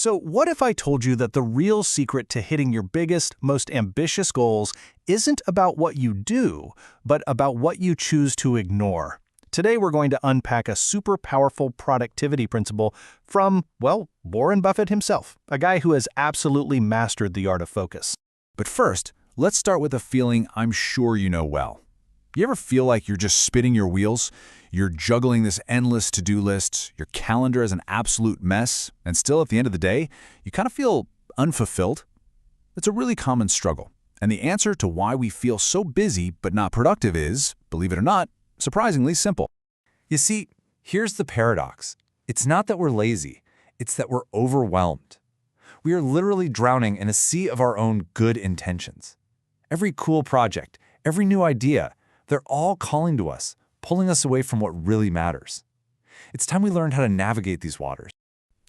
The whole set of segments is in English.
So what if I told you that the real secret to hitting your biggest, most ambitious goals isn't about what you do, but about what you choose to ignore? Today we're going to unpack a super powerful productivity principle from, well, Warren Buffett himself, a guy who has absolutely mastered the art of focus. But first, let's start with a feeling I'm sure you know well. You ever feel like you're just spinning your wheels? You're juggling this endless to-do list, your calendar is an absolute mess, and still at the end of the day, you kind of feel unfulfilled? It's a really common struggle, and the answer to why we feel so busy but not productive is, believe it or not, surprisingly simple. You see, here's the paradox. It's not that we're lazy, it's that we're overwhelmed. We are literally drowning in a sea of our own good intentions. Every cool project, every new idea, they're all calling to us, pulling us away from what really matters. It's time we learned how to navigate these waters.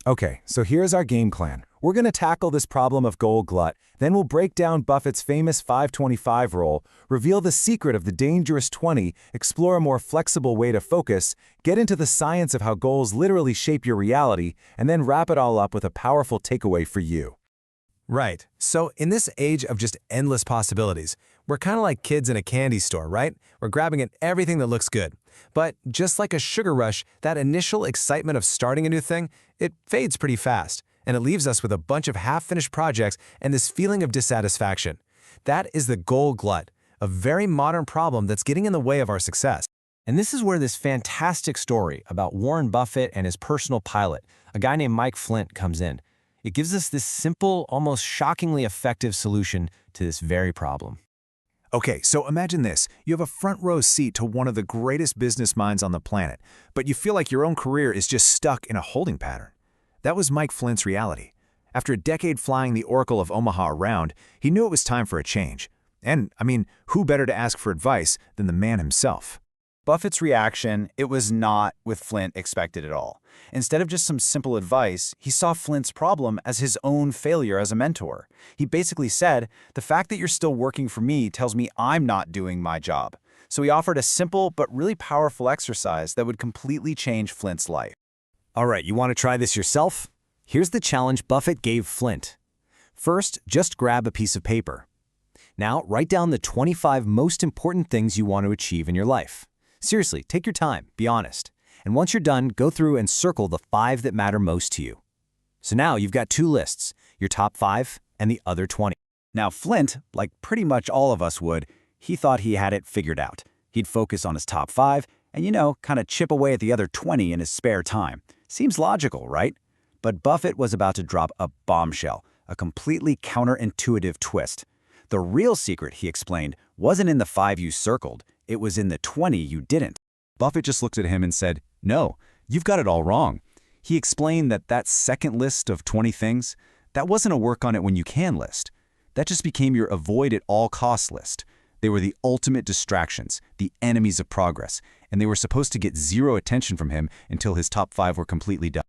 Okay, so here's our game plan. We're going to tackle this problem of goal glut, then we'll break down Buffett's famous 5-25 rule, reveal the secret of the dangerous 20, explore a more flexible way to focus, get into the science of how goals literally shape your reality, and then wrap it all up with a powerful takeaway for you. Right. So in this age of just endless possibilities, we're kind of like kids in a candy store, right? We're grabbing at everything that looks good. But just like a sugar rush, that initial excitement of starting a new thing, it fades pretty fast, and it leaves us with a bunch of half-finished projects and this feeling of dissatisfaction. That is the goal glut, a very modern problem that's getting in the way of our success. And this is where this fantastic story about Warren Buffett and his personal pilot, a guy named Mike Flint, comes in. It gives us this simple, almost shockingly effective solution to this very problem. Okay, so imagine this. You have a front row seat to one of the greatest business minds on the planet, but you feel like your own career is just stuck in a holding pattern. That was Mike Flint's reality. After a decade flying the Oracle of Omaha around, he knew it was time for a change. And, who better to ask for advice than the man himself? Buffett's reaction, it was not with Flint expected at all. Instead of just some simple advice, he saw Flint's problem as his own failure as a mentor. He basically said, "The fact that you're still working for me tells me I'm not doing my job." So he offered a simple but really powerful exercise that would completely change Flint's life. All right, you want to try this yourself? Here's the challenge Buffett gave Flint. First, just grab a piece of paper. Now, write down the 25 most important things you want to achieve in your life. Seriously, take your time, be honest. And once you're done, go through and circle the 5 that matter most to you. So now you've got 2 lists, your top 5 and the other 20. Now Flint, like pretty much all of us would, he thought he had it figured out. He'd focus on his top 5 and, kind of chip away at the other 20 in his spare time. Seems logical, right? But Buffett was about to drop a bombshell, a completely counterintuitive twist. The real secret, he explained, wasn't in the 5 you circled, it was in the 20 you didn't. Buffett just looked at him and said, "No, you've got it all wrong." He explained that second list of 20 things, that wasn't a work on it when you can list. That just became your avoid at all costs list. They were the ultimate distractions, the enemies of progress, and they were supposed to get 0 attention from him until his top 5 were completely done.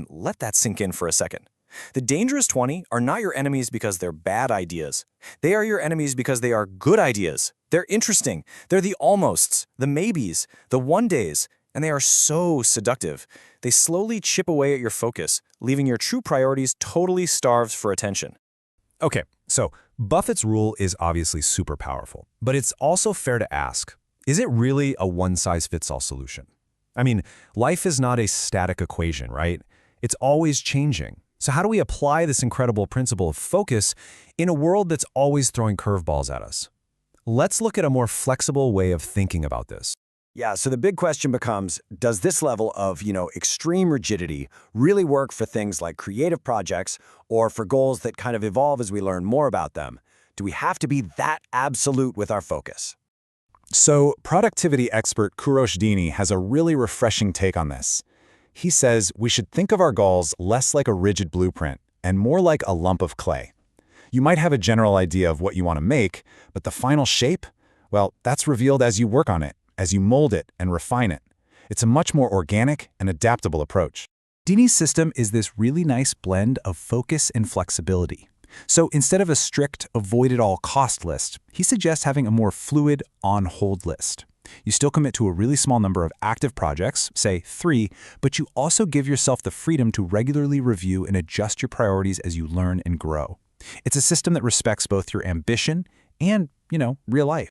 Let that sink in for a second. The dangerous 20 are not your enemies because they're bad ideas. They are your enemies because they are good ideas. They're interesting. They're the almosts, the maybes, the one days, and they are so seductive. They slowly chip away at your focus, leaving your true priorities totally starved for attention. Okay, so Buffett's rule is obviously super powerful, but it's also fair to ask, is it really a one-size-fits-all solution? Life is not a static equation, right? It's always changing. So how do we apply this incredible principle of focus in a world that's always throwing curveballs at us? Let's look at a more flexible way of thinking about this. Yeah, so the big question becomes, does this level of, extreme rigidity really work for things like creative projects or for goals that kind of evolve as we learn more about them? Do we have to be that absolute with our focus? So productivity expert Kurosh Dini has a really refreshing take on this. He says we should think of our goals less like a rigid blueprint and more like a lump of clay. You might have a general idea of what you want to make, but the final shape, well, that's revealed as you work on it, as you mold it and refine it. It's a much more organic and adaptable approach. Dini's system is this really nice blend of focus and flexibility. So instead of a strict avoid-at-all-cost list, he suggests having a more fluid on-hold list. You still commit to a really small number of active projects, say 3, but you also give yourself the freedom to regularly review and adjust your priorities as you learn and grow. It's a system that respects both your ambition and, real life.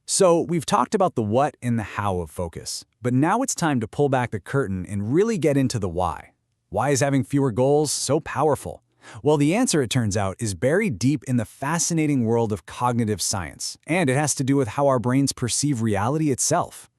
So we've talked about the what and the how of focus, but now it's time to pull back the curtain and really get into the why. Why is having fewer goals so powerful? Well, the answer, it turns out, is buried deep in the fascinating world of cognitive science, and it has to do with how our brains perceive reality itself.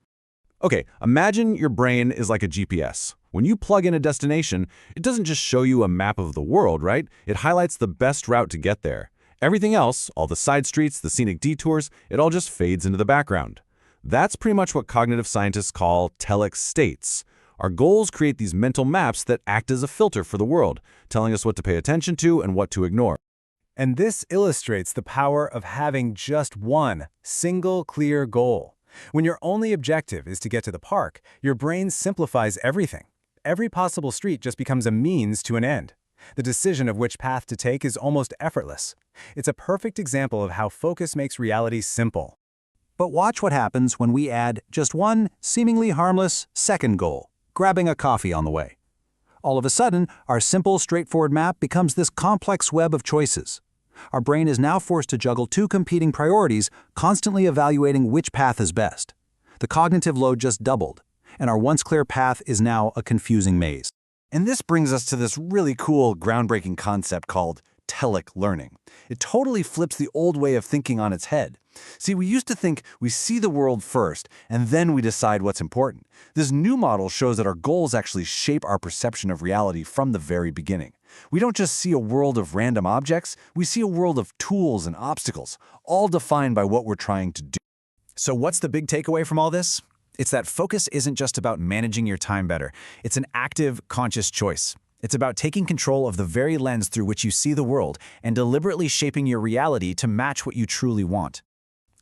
Okay, imagine your brain is like a GPS. When you plug in a destination, it doesn't just show you a map of the world, right? It highlights the best route to get there. Everything else, all the side streets, the scenic detours, it all just fades into the background. That's pretty much what cognitive scientists call telic states. Our goals create these mental maps that act as a filter for the world, telling us what to pay attention to and what to ignore. And this illustrates the power of having just one single clear goal. When your only objective is to get to the park, your brain simplifies everything. Every possible street just becomes a means to an end. The decision of which path to take is almost effortless. It's a perfect example of how focus makes reality simple. But watch what happens when we add just one seemingly harmless second goal, grabbing a coffee on the way. All of a sudden, our simple, straightforward map becomes this complex web of choices. Our brain is now forced to juggle 2 competing priorities, constantly evaluating which path is best. The cognitive load just doubled, and our once clear path is now a confusing maze. And this brings us to this really cool, groundbreaking concept called telic learning. It totally flips the old way of thinking on its head. See, we used to think we see the world first, and then we decide what's important. This new model shows that our goals actually shape our perception of reality from the very beginning. We don't just see a world of random objects, we see a world of tools and obstacles, all defined by what we're trying to do. So what's the big takeaway from all this? It's that focus isn't just about managing your time better. It's an active, conscious choice. It's about taking control of the very lens through which you see the world and deliberately shaping your reality to match what you truly want.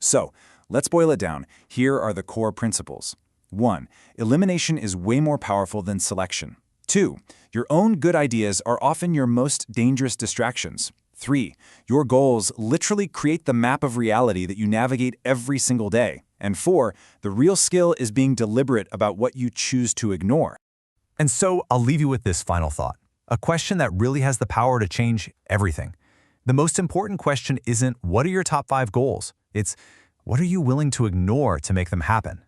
So, let's boil it down. Here are the core principles. 1. Elimination is way more powerful than selection. 2. Your own good ideas are often your most dangerous distractions. 3. Your goals literally create the map of reality that you navigate every single day. And 4. The real skill is being deliberate about what you choose to ignore. And so I'll leave you with this final thought, a question that really has the power to change everything. The most important question isn't what are your top 5 goals? It's what are you willing to ignore to make them happen?